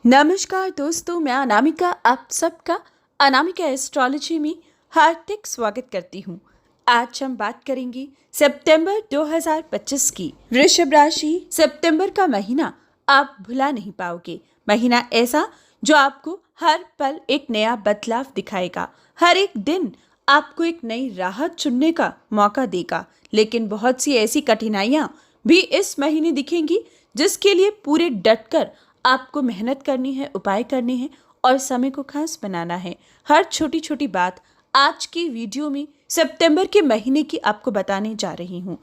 नमस्कार दोस्तों, मैं अनामिका आप सबका अनामिका एस्ट्रोलॉजी में हार्दिक स्वागत करती हूँ। आज हम बात करेंगे सितंबर 2025 की वृषभ राशि। सितंबर का महीना आप भुला नहीं पाओगे। महीना ऐसा जो आपको हर पल एक नया बदलाव दिखाएगा। हर एक दिन आपको एक नई राह चुनने का मौका देगा, लेकिन बहुत सी ऐसी कठिनाइयाँ भी इस महीने दिखेंगी जिसके लिए पूरे डटकर आपको मेहनत करनी है, उपाय करने हैं और समय को खास बनाना है। हर छोटी छोटी बात आज की वीडियो में सितंबर के महीने की आपको बताने जा रही हूँ,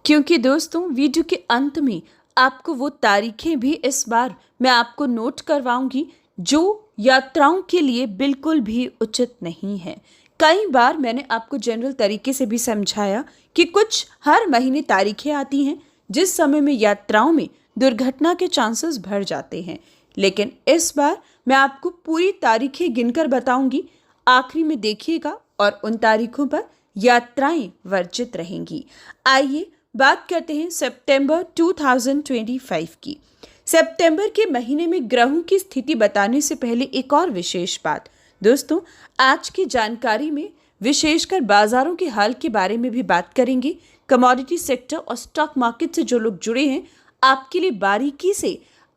क्योंकि दोस्तों वीडियो के अंत में आपको वो तारीखें भी इस बार मैं आपको नोट करवाऊंगी जो यात्राओं के लिए बिल्कुल भी उचित नहीं है। कई बार मैंने आपको जनरल तरीके से भी समझाया कि कुछ हर महीने तारीखें आती हैं जिस समय में यात्राओं में दुर्घटना के चांसेस बढ़ जाते हैं, लेकिन इस बार मैं आपको पूरी तारीखें गिनकर बताऊंगी। आखिरी में देखिएगा और उन तारीखों पर यात्राएं वर्जित रहेंगी। आइए बात करते हैं सितंबर 2025 की। सितंबर के महीने में ग्रहों की स्थिति बताने से पहले एक और विशेष बात दोस्तों, आज की जानकारी में विशेषकर बाजारों के हाल के बारे में भी बात करेंगे। कमोडिटी सेक्टर और स्टॉक मार्केट से जो लोग जुड़े हैं, आपके लिए बारीकी से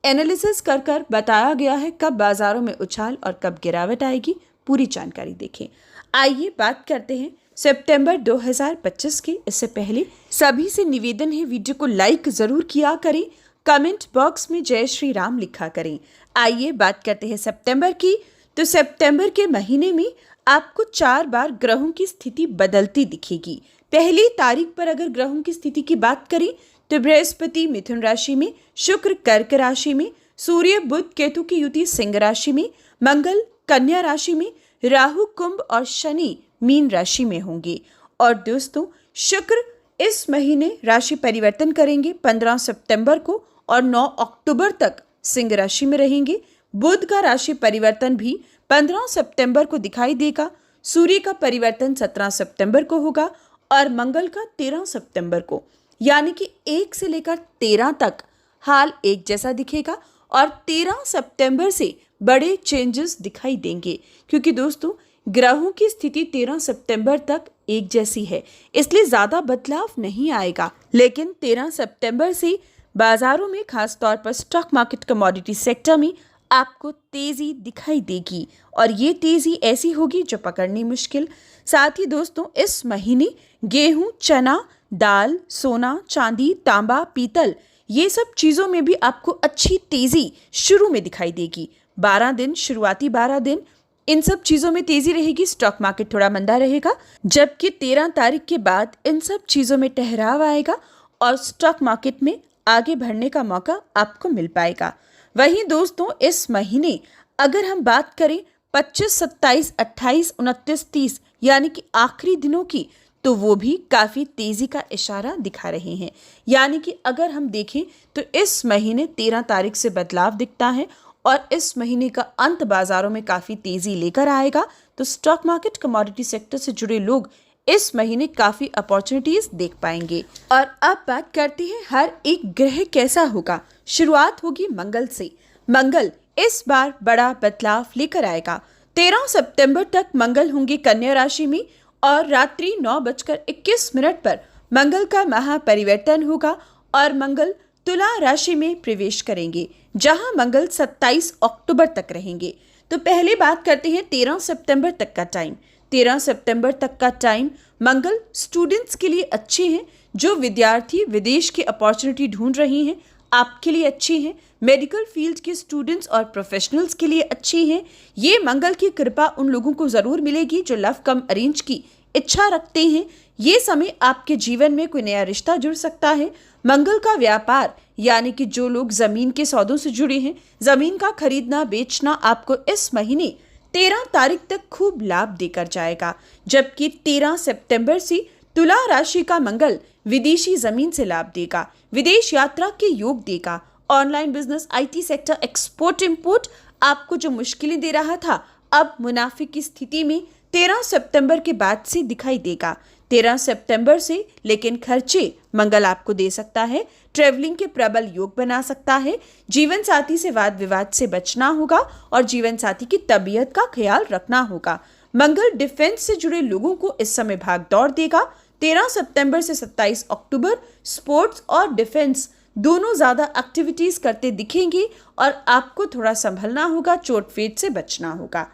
एनालिसिस कर कर बताया गया है कब बाजारों में उछाल और कब गिरावट आएगी। पूरी जानकारी देखें। आइए बात करते हैं सितंबर 2025 की। इससे पहले सभी से निवेदन है, वीडियो को लाइक जरूर किया करें, कमेंट बॉक्स में जय श्री राम लिखा करें। आइए बात करते हैं सितंबर की। तो सितंबर के महीने में आपको 4 बार ग्रहों की स्थिति बदलती दिखेगी। पहली तारीख पर अगर ग्रहों की स्थिति की बात करें तो बृहस्पति मिथुन राशि में, शुक्र कर्क राशि में, सूर्य बुध केतु की युति सिंह राशि में, मंगल कन्या राशि में, राहु कुंभ और शनि मीन राशि में होंगे। और दोस्तों शुक्र इस महीने राशि परिवर्तन करेंगे 15 सितंबर को और 9 अक्टूबर तक सिंह राशि में रहेंगे। बुध का राशि परिवर्तन भी 15 सितंबर को दिखाई देगा। सूर्य का परिवर्तन 17 सितंबर को होगा और मंगल का 13 सितंबर को, यानी कि 1 से लेकर 13 तक हाल एक जैसा दिखेगा और 13 सितंबर से बड़े चेंजेस दिखाई देंगे, क्योंकि दोस्तों ग्रहों की स्थिति 13 सितंबर तक एक जैसी है, इसलिए ज्यादा बदलाव नहीं आएगा। लेकिन 13 सितंबर से बाजारों में, खासतौर पर स्टॉक मार्केट कमोडिटी सेक्टर में आपको तेजी दिखाई देगी और ये तेजी ऐसी होगी जो पकड़नी मुश्किल। साथ ही दोस्तों इस महीने गेहूं, चना, दाल, सोना, चांदी, तांबा, पीतल, ये सब चीजों में भी आपको अच्छी तेजी शुरू में दिखाई देगी। 12 दिन, शुरुआती 12 दिन इन सब चीजों में तेजी रहेगी। स्टॉक मार्केट थोड़ा मंदा रहेगा, जबकि 13 तारीख के बाद इन सब चीजों में ठहराव आएगा और स्टॉक मार्केट में आगे बढ़ने का मौका आपको मिल पाएगा। वहीं दोस्तों इस महीने अगर हम बात करें 25, 27, 28, 29, 30 यानी कि आखिरी दिनों की, तो वो भी काफ़ी तेज़ी का इशारा दिखा रहे हैं। यानी कि अगर हम देखें तो इस महीने 13 तारीख से बदलाव दिखता है और इस महीने का अंत बाजारों में काफ़ी तेज़ी लेकर आएगा। तो स्टॉक मार्केट कमोडिटी सेक्टर से जुड़े लोग इस महीने काफ़ी अपॉर्चुनिटीज देख पाएंगे। और अब बात करते हैं हर एक ग्रह कैसा होगा। शुरुआत होगी मंगल से। मंगल इस बार बड़ा बदलाव लेकर आएगा। 13 सितंबर तक मंगल होंगे कन्या राशि में और रात्रि 9:21 पर मंगल का महापरिवर्तन होगा और मंगल तुला राशि में प्रवेश करेंगे, जहां मंगल 27 अक्टूबर तक रहेंगे। तो पहले बात करते हैं 13 सितंबर तक का टाइम। 13 सितंबर तक का टाइम मंगल स्टूडेंट्स के लिए अच्छे हैं। जो विद्यार्थी विदेश की अपॉर्चुनिटी ढूंढ रही हैं, आपके लिए अच्छी हैं। मेडिकल फील्ड के स्टूडेंट्स और प्रोफेशनल्स के लिए अच्छी हैं। ये मंगल की कृपा उन लोगों को ज़रूर मिलेगी जो लव कम अरेंज की इच्छा रखते हैं। ये समय आपके जीवन में कोई नया रिश्ता जुड़ सकता है। मंगल का व्यापार, यानी कि जो लोग ज़मीन के सौदों से जुड़े हैं, ज़मीन का खरीदना बेचना आपको इस महीने 13 तारीख तक खूब लाभ देकर जाएगा। जबकि 13 सितंबर से तुला राशि का मंगल विदेशी जमीन से लाभ देगा, विदेश यात्रा के योग देगा। Online business, IT sector, export import आपको जो मुश्किलें दे रहा था, अब मुनाफे की स्थिति में 13 सितंबर के बाद से दिखाई देगा। 13 सितंबर से लेकिन खर्चे मंगल आपको दे सकता है ट्रेवलिंग के प्रबल योग बना सकता है। जीवन साथी से वाद विवाद से बचना होगा और जीवन साथी की तबीयत का ख्याल रखना होगा। मंगल डिफेंस से जुड़े लोगों को इस समय भाग दौड़ देगा। 13 सितंबर से 27 अक्टूबर स्पोर्ट्स और डिफेंस दोनों ज्यादा एक्टिविटीज करते दिखेंगे और आपको थोड़ा संभलना होगा, चोट फेट से बचना होगा।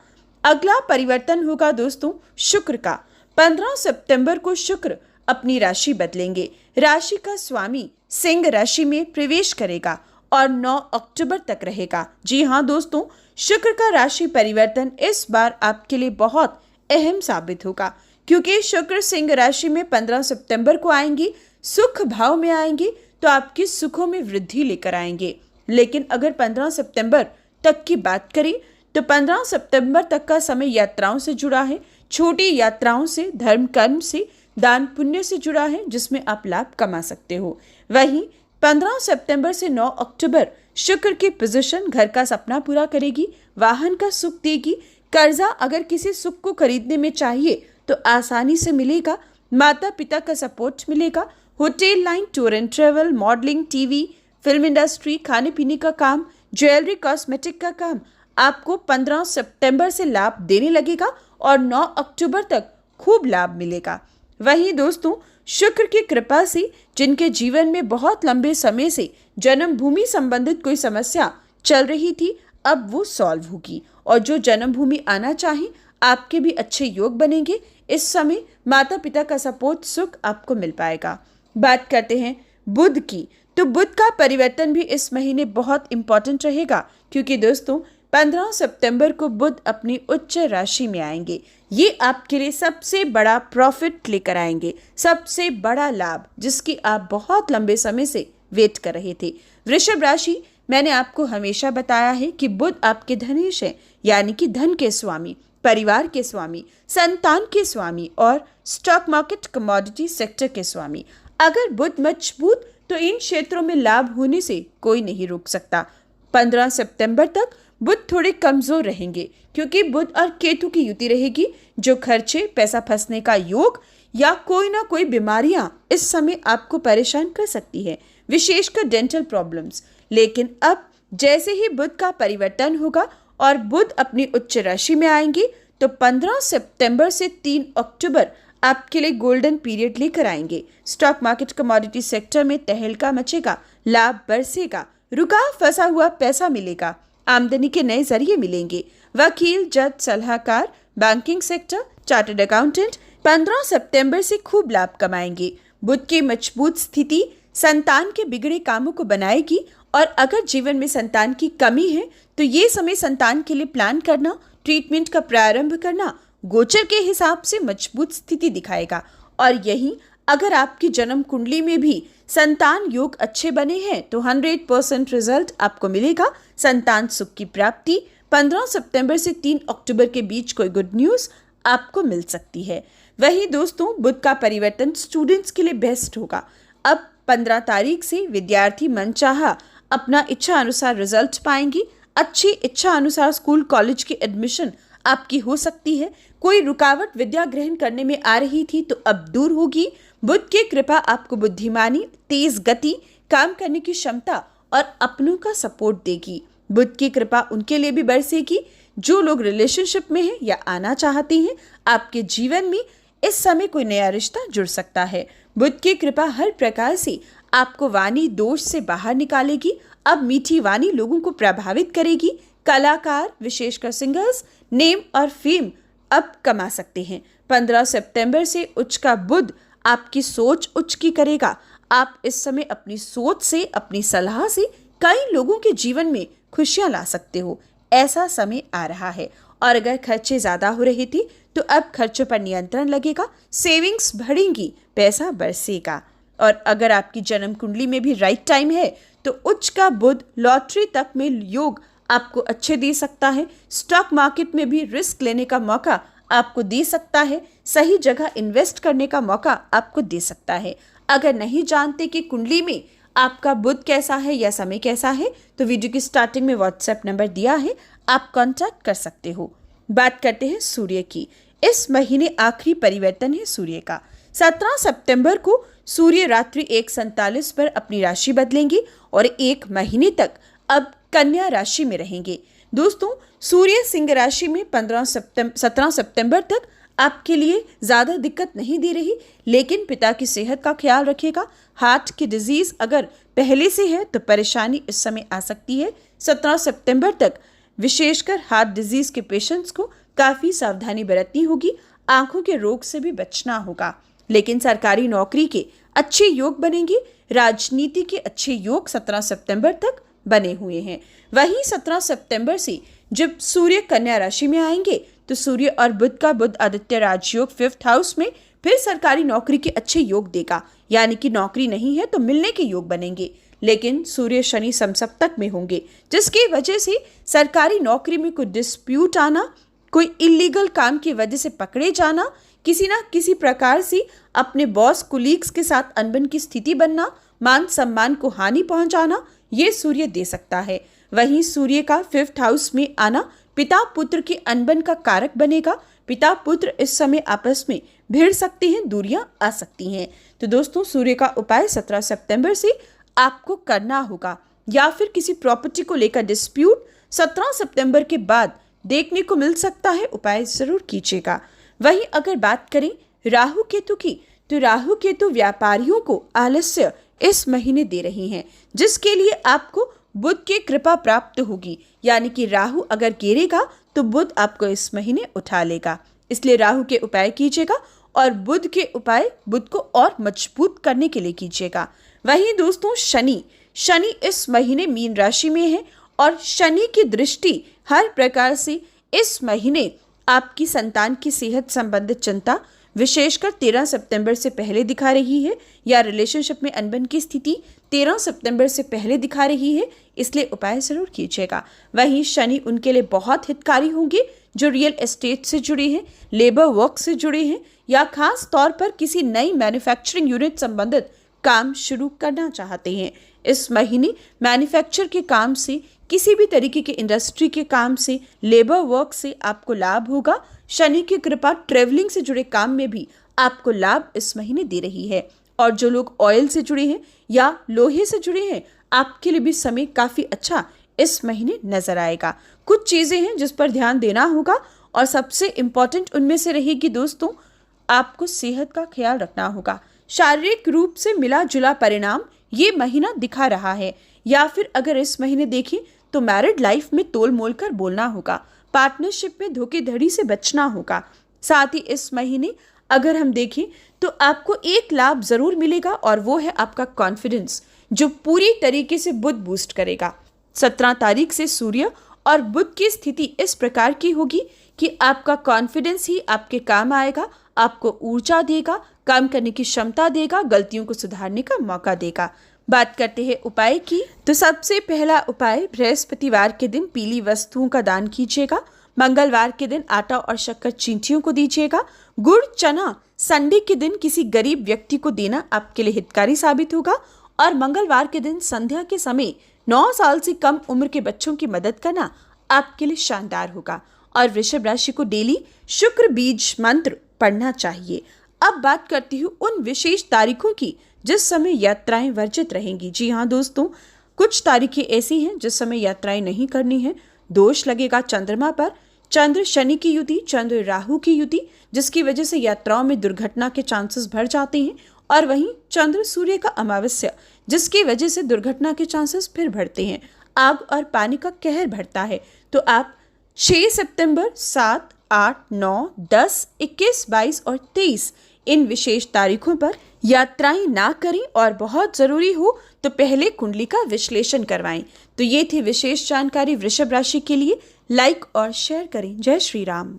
अगला परिवर्तन होगा दोस्तों शुक्र का। 15 सितंबर को शुक्र अपनी राशि बदलेंगे। राशि का स्वामी सिंह राशि में प्रवेश करेगा और 9 अक्टूबर तक रहेगा। जी हाँ दोस्तों, शुक्र का राशि परिवर्तन इस बार आपके लिए बहुत अहम साबित होगा, क्योंकि शुक्र सिंह राशि में 15 सितंबर को आएंगे, सुख भाव में आएंगे तो आपके सुखों में वृद्धि लेकर आएंगे। लेकिन अगर 15 सितंबर तक की बात करें तो 15 सितंबर तक का समय यात्राओं से जुड़ा है, छोटी यात्राओं से, धर्म कर्म से, दान पुण्य से जुड़ा है, जिसमें आप लाभ कमा सकते हो। वहीं 15 सितंबर से 9 अक्टूबर शुक्र की पोजीशन घर का सपना पूरा करेगी, वाहन का सुख देगी। कर्जा अगर किसी सुख को खरीदने में चाहिए तो आसानी से मिलेगा। माता पिता का सपोर्ट मिलेगा। Hotel line, tour and travel, modelling, TV, film industry, खाने पीने का काम, ज्वेलरी, कॉस्मेटिक का काम आपको 15 सितंबर से लाभ देने लगेगा और 9 अक्टूबर तक खूब लाभ मिलेगा। वहीं दोस्तों शुक्र की कृपा से जिनके जीवन में बहुत लंबे समय से जन्मभूमि संबंधित कोई समस्या चल रही थी, अब वो सॉल्व होगी और जो जन्मभूमि आना चाहे आपके भी अच्छे योग बनेंगे। इस समय माता पिता का सपोर्ट, सुख आपको मिल पाएगा। बात करते हैं बुध की, तो बुध का परिवर्तन भी इस महीने बहुत इंपॉर्टेंट रहेगा, क्योंकि दोस्तों 15 सितंबर को बुध अपनी उच्च राशि में आएंगे। ये आपके लिए सबसे बड़ा प्रॉफिट लेकर आएंगे, सबसे बड़ा लाभ, जिसकी आप बहुत लंबे समय से वेट कर रहे थे। वृषभ राशि, मैंने आपको हमेशा बताया है कि बुध आपके धनेश है, यानी कि धन के स्वामी, परिवार के स्वामी, संतान के स्वामी और स्टॉक मार्केट, कमोडिटी सेक्टर के स्वामी। अगर बुध मजबूत तो इन क्षेत्रों में लाभ होने से कोई नहीं रोक सकता। 15 सितंबर तक बुध थोड़े कमजोर रहेंगे, क्योंकि बुध और केतु की युति रहेगी, जो खर्चे, पैसा फंसने का योग या कोई ना कोई बीमारियां इस समय आपको परेशान कर सकती है, विशेषकर डेंटल प्रॉब्लम्स। लेकिन अब जैसे ही बुध का परिवर्तन होगा और बुध अपनी उच्च राशि में आएंगे तो 15 सितंबर से 3 अक्टूबर आपके लिए गोल्डन पीरियड लेकर आएंगे। स्टॉक मार्केट, कमोडिटी सेक्टर में तहलका मचेगा, लाभ बरसेगा, रुका फंसा हुआ पैसा मिलेगा, आमदनी के नए जरिए मिलेंगे। वकील, जज, सलाहकार, बैंकिंग सेक्टर, चार्टर्ड अकाउंटेंट 15 सितंबर से खूब लाभ कमाएंगे। बुध की मजबूत स्थिति संतान के बिगड़े कामों को बनाएगी और अगर जीवन में संतान की कमी है तो ये समय संतान के लिए प्लान करना, ट्रीटमेंट का प्रारंभ करना गोचर के हिसाब से मजबूत स्थिति दिखाएगा। और यही अगर आपकी जन्म कुंडली में भी संतान योग अच्छे बने हैं तो 100% रिजल्ट आपको मिलेगा। संतान सुख की प्राप्ति 15 सितंबर से 3 अक्टूबर के बीच कोई गुड न्यूज आपको मिल सकती है। वही दोस्तों बुध का परिवर्तन स्टूडेंट्स के लिए बेस्ट होगा। अब 15 तारीख से विद्यार्थी मनचाहा अपना इच्छा अनुसार रिजल्ट पाएंगी। अच्छी इच्छा अनुसार स्कूल कॉलेज की एडमिशन आपकी हो सकती है। कोई रुकावट विद्या ग्रहण करने में आ रही थी तो अब दूर होगी। बुध की कृपा आपको बुद्धिमानी, तेज गति, काम करने की क्षमता और अपनों का सपोर्ट देगी। बुध की कृपा उनके लिए भी बरसेगी जो लोग रिलेशनशिप में हैं या आना चाहते हैं। आपके जीवन में इस समय कोई नया रिश्ता जुड़ सकता है। बुध की कृपा हर प्रकार से आपको वाणी दोष से बाहर निकालेगी। अब मीठी वाणी लोगों को प्रभावित करेगी। कलाकार, विशेषकर सिंगर्स, नेम और फेम अब कमा सकते हैं। 15 सितंबर से उच्च का बुध आपकी सोच उच्च की करेगा। आप इस समय अपनी सोच से, अपनी सलाह से कई लोगों के जीवन में खुशियां ला सकते हो। ऐसा समय आ रहा है। और अगर खर्चे ज्यादा हो रहे थे तो अब खर्चों पर नियंत्रण लगेगा, सेविंग्स बढ़ेंगी, पैसा बरसेगा। और अगर आपकी जन्म कुंडली में भी राइट टाइम है तो उच्च का बुध लॉटरी तक में योग आपको अच्छे दे सकता है। स्टॉक मार्केट में भी रिस्क लेने का मौका आपको दे सकता है। सही जगह इन्वेस्ट करने का मौका आपको दे सकता है। अगर नहीं जानते कि कुंडली में आपका बुध कैसा है या समय कैसा है तो वीडियो की स्टार्टिंग में व्हाट्सएप नंबर दिया है, आप कांटेक्ट कर सकते हो। बात करते हैं सूर्य की। इस महीने आखिरी परिवर्तन है सूर्य का। 17 सितंबर को सूर्य रात्रि 1:47 पर अपनी राशि बदलेंगे और 1 महीने तक अब कन्या राशि में रहेंगे। दोस्तों, सूर्य सिंह राशि में 17 सितंबर तक आपके लिए ज़्यादा दिक्कत नहीं दे रही, लेकिन पिता की सेहत का ख्याल रखिएगा। हार्ट की डिजीज़ अगर पहले से है तो परेशानी इस समय आ सकती है। 17 सितंबर तक विशेषकर हार्ट डिजीज़ के पेशेंट्स को काफ़ी सावधानी बरतनी होगी। आंखों के रोग से भी बचना होगा। लेकिन सरकारी नौकरी के अच्छे योग बनेंगे। राजनीति के अच्छे योग 17 सितंबर तक बने हुए हैं। वहीं 17 सितंबर से जब सूर्य कन्या राशि में आएंगे तो सूर्य और बुध का बुध आदित्य राजयोग 5th हाउस में फिर सरकारी नौकरी के अच्छे योग देगा। यानी कि नौकरी नहीं है तो मिलने के योग बनेंगे, लेकिन सूर्य शनि समसप्तक में होंगे, जिसकी वजह से सरकारी नौकरी में कोई डिस्प्यूट आना, कोई इलीगल काम की वजह से पकड़े जाना, किसी ना किसी प्रकार से अपने बॉस कुलीग्स के साथ अनबन की स्थिति बनना, मान सम्मान को हानि पहुंचाना, ये सूर्य दे सकता है। वहीं सूर्य का 5th हाउस में आना पिता पुत्र के अनबन का कारक बनेगा। पिता पुत्र इस समय आपस में भिड़ सकते हैं, दूरियां आ सकती हैं। तो दोस्तों, सूर्य का उपाय 17 सितंबर से आपको करना होगा। या फिर किसी प्रॉपर्टी को लेकर डिस्प्यूट 17 सितंबर के बाद देखने को मिल सकता है, उपाय जरूर कीजिएगा। वहीं अगर बात करें राहु केतु की, तो राहु केतु व्यापारियों को आलस्य इस महीने दे रही हैं, जिसके लिए आपको बुध की कृपा प्राप्त होगी। यानी कि राहु अगर गिरेगा तो बुध आपको इस महीने उठा लेगा। इसलिए राहु के उपाय कीजिएगा और बुध के उपाय बुध को और मजबूत करने के लिए कीजिएगा। वहीं दोस्तों, शनि इस महीने मीन राशि में है और शनि की दृष्टि हर प्रकार से इस महीने आपकी संतान की सेहत संबंधित चिंता विशेषकर 13 सितंबर से पहले दिखा रही है, या रिलेशनशिप में अनबन की स्थिति 13 सितंबर से पहले दिखा रही है। इसलिए उपाय जरूर कीजिएगा। वहीं शनि उनके लिए बहुत हितकारी होंगे जो रियल एस्टेट से जुड़े हैं, लेबर वर्क से जुड़े हैं, या खास तौर पर किसी नई मैन्युफैक्चरिंग यूनिट संबंधित काम शुरू करना चाहते हैं। इस महीने मैन्युफैक्चर के काम से, किसी भी तरीके के इंडस्ट्री के काम से, लेबर वर्क से आपको लाभ होगा। शनि की कृपा ट्रेवलिंग से जुड़े काम में भी आपको लाभ इस महीने दे रही है। और जो लोग ऑयल से जुड़े हैं या लोहे से जुड़े हैं, आपके लिए भी समय काफ़ी अच्छा इस महीने नजर आएगा। कुछ चीज़ें हैं जिस पर ध्यान देना होगा और सबसे इम्पॉर्टेंट उनमें से रहेगी दोस्तों, आपको सेहत का ख्याल रखना होगा। शारीरिक रूप से मिला जुला परिणाम ये महीना दिखा रहा है। या फिर अगर इस महीने देखें तो मैरिड लाइफ में तोल मोल कर बोलना होगा, पार्टनरशिप में धोखेधड़ी से बचना होगा। साथ ही इस महीने अगर हम देखें तो आपको एक लाभ जरूर मिलेगा और वो है आपका कॉन्फिडेंस, जो पूरी तरीके से बुध बूस्ट करेगा। 17 तारीख से सूर्य और बुध की स्थिति इस प्रकार की होगी कि आपका कॉन्फिडेंस ही आपके काम आएगा, आपको ऊर्जा देगा, काम करने की क्षमता देगा, गलतियों को सुधारने का मौका देगा। बात करते हैं उपाय की, तो सबसे पहला उपाय, बृहस्पतिवार के दिन पीली वस्तुओं का दान कीजिएगा। मंगलवार के दिन आटा और शक्कर चींटियों को दीजिएगा। गुड़ चना संडे के दिन किसी गरीब व्यक्ति को देना आपके लिए हितकारी साबित होगा। और मंगलवार के दिन संध्या के समय 9 साल से कम उम्र के बच्चों की मदद करना आपके लिए शानदार होगा। और वृषभ राशि को डेली शुक्र बीज मंत्र पढ़ना चाहिए। अब बात करती हूँ उन विशेष तारीखों की जिस समय यात्राएं वर्जित रहेंगी। जी हाँ दोस्तों, कुछ तारीखें ऐसी हैं जिस समय यात्राएं नहीं करनी है। दोष लगेगा चंद्रमा पर, चंद्र शनि की युति, चंद्र राहु की युति, जिसकी वजह से यात्राओं में दुर्घटना के चांसेस बढ़ जाते हैं। और वहीं चंद्र सूर्य का अमावस्या, जिसकी वजह से दुर्घटना के चांसेस फिर बढ़ते हैं। आग और पानी का कहर बढ़ता है। तो आप 6 सितंबर, 7, 8, 9, 10, 21, 22 और 23 इन विशेष तारीखों पर यात्राएं ना करें और बहुत जरूरी हो तो पहले कुंडली का विश्लेषण करवाएं। तो ये थी विशेष जानकारी वृषभ राशि के लिए। लाइक और शेयर करें। जय श्री राम।